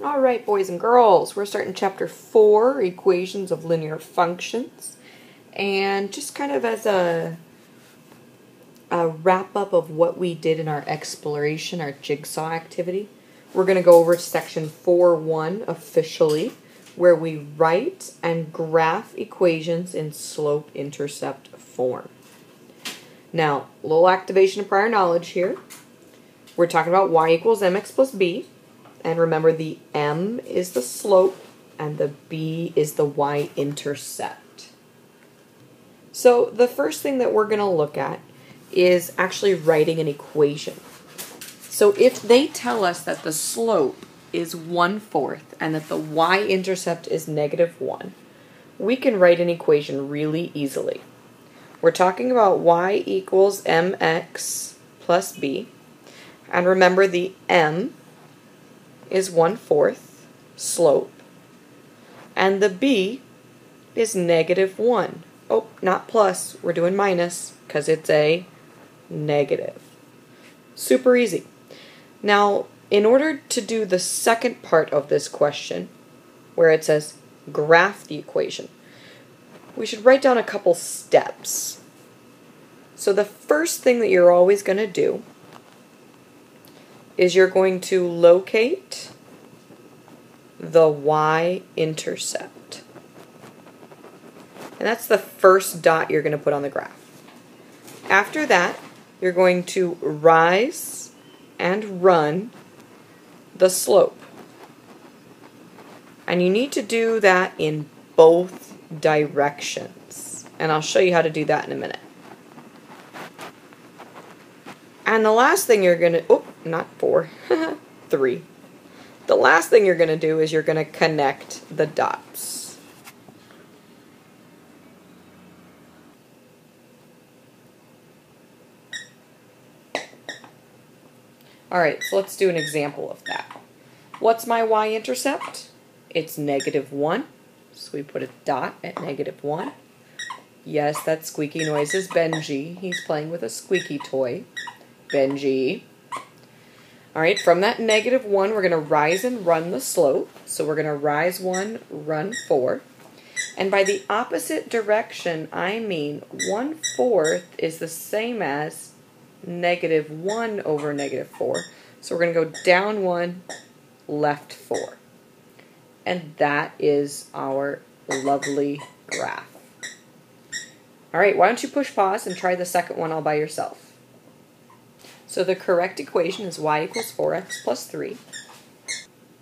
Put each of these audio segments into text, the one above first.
Alright, boys and girls, we're starting chapter 4, equations of linear functions. And just kind of as a wrap-up of what we did in our exploration, our jigsaw activity, we're going to go over section 4.1 officially, where we write and graph equations in slope-intercept form. Now, a little activation of prior knowledge here. We're talking about y equals mx plus b. And remember, the m is the slope and the b is the y-intercept. So the first thing that we're going to look at is actually writing an equation. So if they tell us that the slope is 1/4 and that the y-intercept is -1, we can write an equation really easily. We're talking about y equals mx plus b. And remember, the m is 1/4 slope, and the b is -1. Oh, not plus, we're doing minus because it's a negative. Super easy. Now, in order to do the second part of this question, where it says graph the equation, we should write down a couple steps. So the first thing that you're always going to do is you're going to locate the y-intercept. And that's the first dot you're going to put on the graph. After that, you're going to rise and run the slope. And you need to do that in both directions. And I'll show you how to do that in a minute. And the last thing you're going to, oh, not 4, 3. The last thing you're going to do is you're going to connect the dots. Alright, so let's do an example of that. What's my y-intercept? It's -1. So we put a dot at -1. Yes, that squeaky noise is Benji. He's playing with a squeaky toy. Benji. Alright, from that -1, we're going to rise and run the slope. So we're going to rise 1, run 4. And by the opposite direction, I mean 1/4 is the same as -1 over -4. So we're going to go down 1, left 4. And that is our lovely graph. Alright, why don't you push pause and try the second one all by yourself. So the correct equation is y equals 4x plus 3.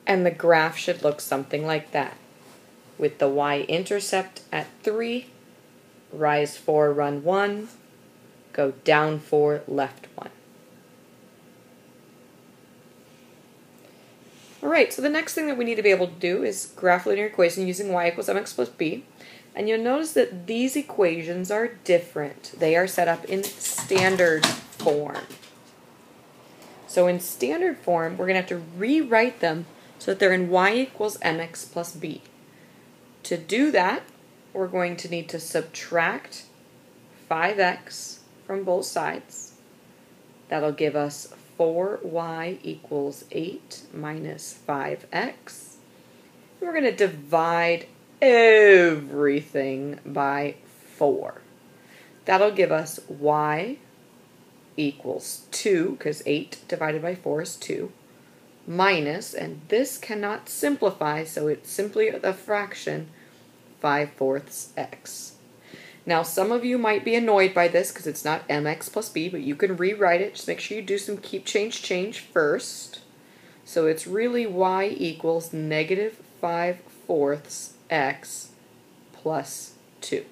And the graph should look something like that. With the y-intercept at 3, rise 4, run 1, go down 4, left 1. Alright, so the next thing that we need to be able to do is graph linear equation using y equals mx plus b. And you'll notice that these equations are different. They are set up in standard form. So in standard form, we're going to have to rewrite them so that they're in y equals mx plus b. To do that, we're going to need to subtract 5x from both sides. That'll give us 4y equals 8 minus 5x. And we're going to divide everything by 4. That'll give us y equals 2, because 8 divided by 4 is 2, minus, and this cannot simplify, so it's simply a fraction, 5/4 x. Now, some of you might be annoyed by this because it's not mx plus b, but you can rewrite it. Just make sure you do some keep change first. So it's really y equals -5/4 x plus 2.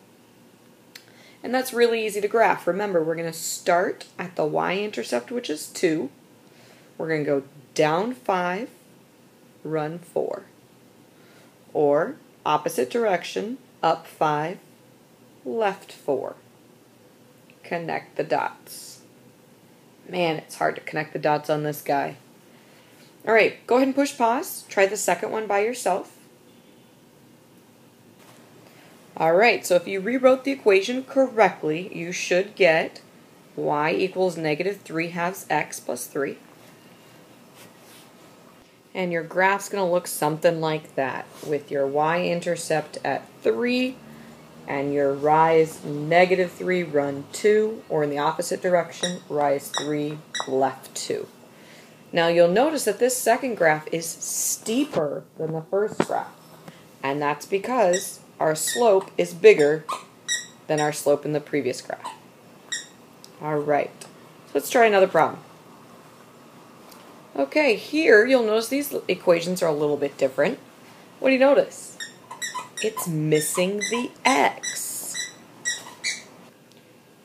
And that's really easy to graph. Remember, we're going to start at the y-intercept, which is 2. We're going to go down 5, run 4. Or, opposite direction, up 5, left 4. Connect the dots. Man, it's hard to connect the dots on this guy. Alright, go ahead and push pause. Try the second one by yourself. Alright, so if you rewrote the equation correctly, you should get y equals -3/2 x plus 3. And your graph's going to look something like that, with your y-intercept at 3 and your rise -3, run 2, or in the opposite direction, rise 3, left 2. Now you'll notice that this second graph is steeper than the first graph, and that's because our slope is bigger than our slope in the previous graph. Alright, so let's try another problem. Okay, here you'll notice these equations are a little bit different. What do you notice? It's missing the x.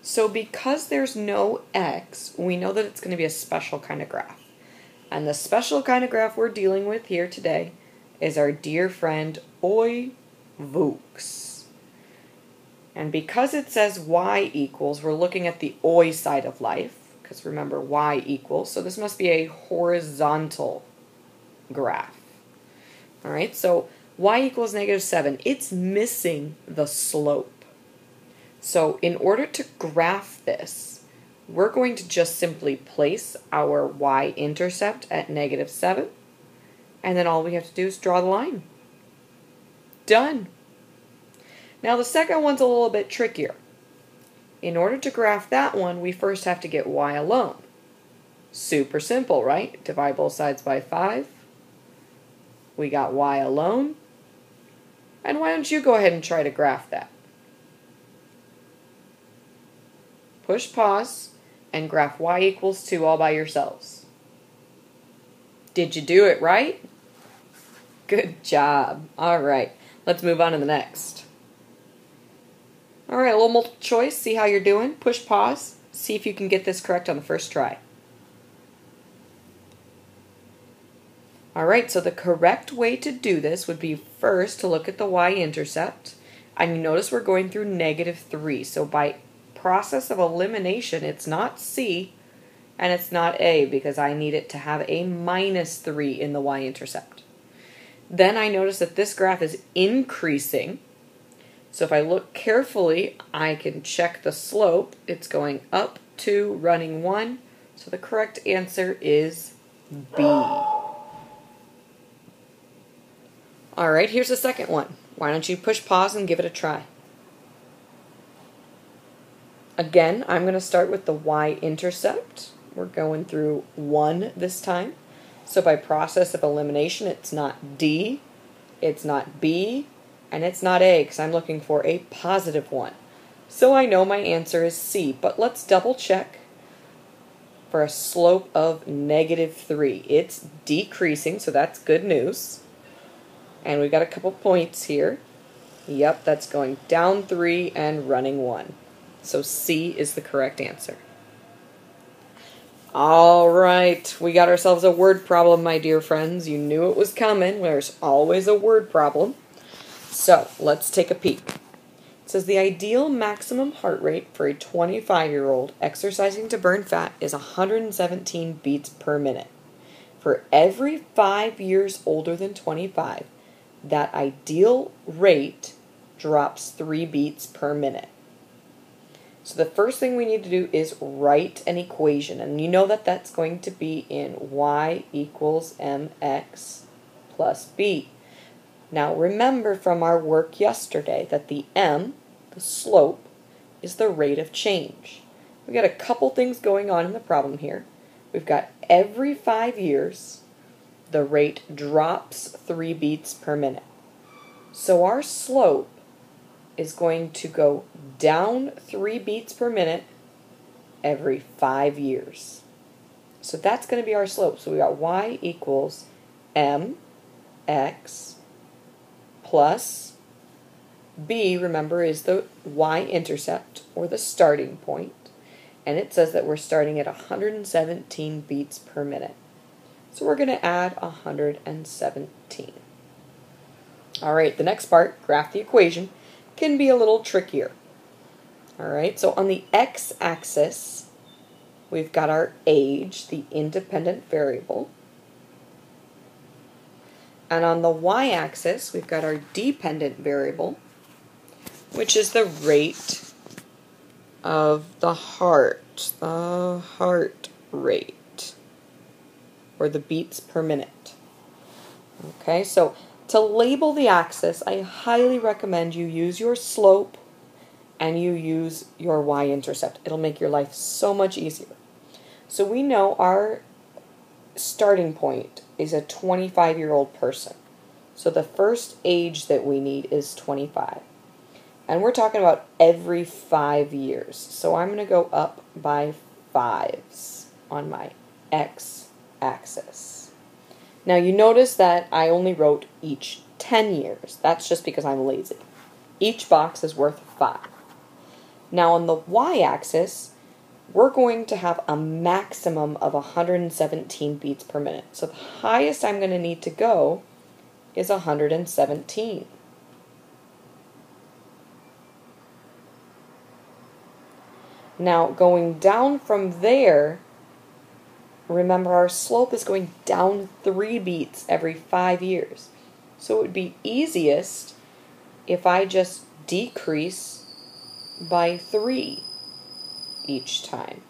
So because there's no x, we know that it's going to be a special kind of graph. And the special kind of graph we're dealing with here today is our dear friend OI Vux. And because it says y equals, we're looking at the OI side of life, because remember y equals, so this must be a horizontal graph. Alright, so y equals -7. It's missing the slope. So in order to graph this, we're going to just simply place our y-intercept at -7, and then all we have to do is draw the line. Done. Now the second one's a little bit trickier. In order to graph that one, we first have to get y alone. Super simple, right? Divide both sides by 5. We got y alone. And why don't you go ahead and try to graph that? Push pause and graph y equals 2 all by yourselves. Did you do it right? Good job. Alright, let's move on to the next. Alright, a little multiple choice. See how you're doing. Push pause. See if you can get this correct on the first try. Alright, so the correct way to do this would be first to look at the y-intercept. And you notice we're going through -3. So by process of elimination, it's not C and it's not A, because I need it to have a -3 in the y-intercept. Then I notice that this graph is increasing. So if I look carefully, I can check the slope. It's going up 2, running 1. So the correct answer is B. Alright, here's the second one. Why don't you push pause and give it a try? Again, I'm going to start with the y-intercept. We're going through 1 this time. So by process of elimination, it's not D, it's not B, and it's not A, because I'm looking for a positive one. So I know my answer is C, but let's double check for a slope of -3. It's decreasing, so that's good news. And we've got a couple points here. Yep, that's going down 3 and running 1. So C is the correct answer. Alright, we got ourselves a word problem, my dear friends. You knew it was coming. There's always a word problem. So, let's take a peek. It says the ideal maximum heart rate for a 25-year-old exercising to burn fat is 117 beats per minute. For every 5 years older than 25, that ideal rate drops 3 beats per minute. So the first thing we need to do is write an equation, and you know that that's going to be in y equals mx plus b. Now remember from our work yesterday that the m, the slope, is the rate of change. We've got a couple things going on in the problem here. We've got every 5 years, the rate drops 3 beats per minute. So our slope is going to go down 3 beats per minute every 5 years. So that's going to be our slope. So we got y equals mx plus b, remember, is the y-intercept, or the starting point. And it says that we're starting at 117 beats per minute. So we're going to add 117. Alright, the next part, graph the equation, can be a little trickier. Alright, so on the x-axis, we've got our age, the independent variable. And on the y-axis, we've got our dependent variable, which is the rate of the heart rate, or the beats per minute. Okay, so to label the axis, I highly recommend you use your slope and you use your y-intercept. It'll make your life so much easier. So we know our starting point is a 25-year-old person. So the first age that we need is 25. And we're talking about every 5 years. So I'm going to go up by 5s on my x-axis. Now you notice that I only wrote each 10 years. That's just because I'm lazy. Each box is worth 5. Now on the y-axis, we're going to have a maximum of 117 beats per minute. So the highest I'm going to need to go is 117. Now going down from there, remember our slope is going down 3 beats every 5 years. So it would be easiest if I just decrease by 3 each time.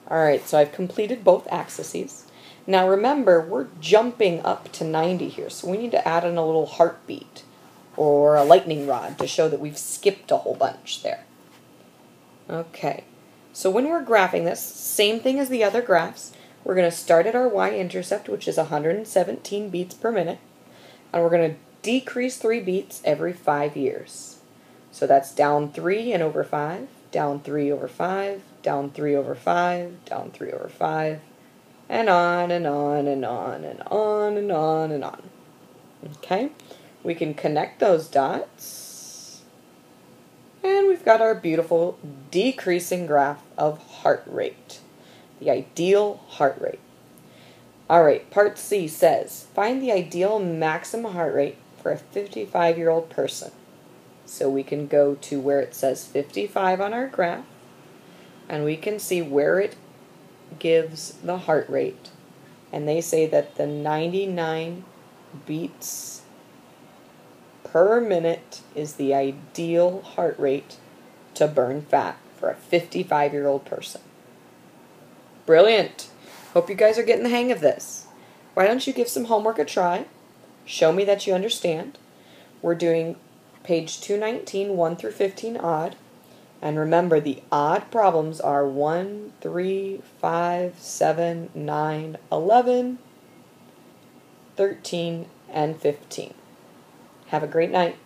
Alright, so I've completed both axes. Now remember, we're jumping up to 90 here, so we need to add in a little heartbeat or a lightning rod to show that we've skipped a whole bunch there. Okay, so when we're graphing this, same thing as the other graphs, we're going to start at our y-intercept, which is 117 beats per minute, and we're going to decrease 3 beats every 5 years. So that's down 3 and over 5, down 3 over 5, down 3 over 5, down 3 over 5, and on and on and on and on and on and on. Okay, we can connect those dots, and we've got our beautiful decreasing graph of heart rate, the ideal heart rate. Alright, part C says, find the ideal maximum heart rate for a 55-year-old person. So we can go to where it says 55 on our graph, and we can see where it gives the heart rate. And they say that the 99 beats per minute is the ideal heart rate to burn fat for a 55-year-old person. Brilliant! Hope you guys are getting the hang of this. Why don't you give some homework a try? Show me that you understand. We're doing page 219, 1 through 15 odd. And remember, the odd problems are 1, 3, 5, 7, 9, 11, 13, and 15. Have a great night.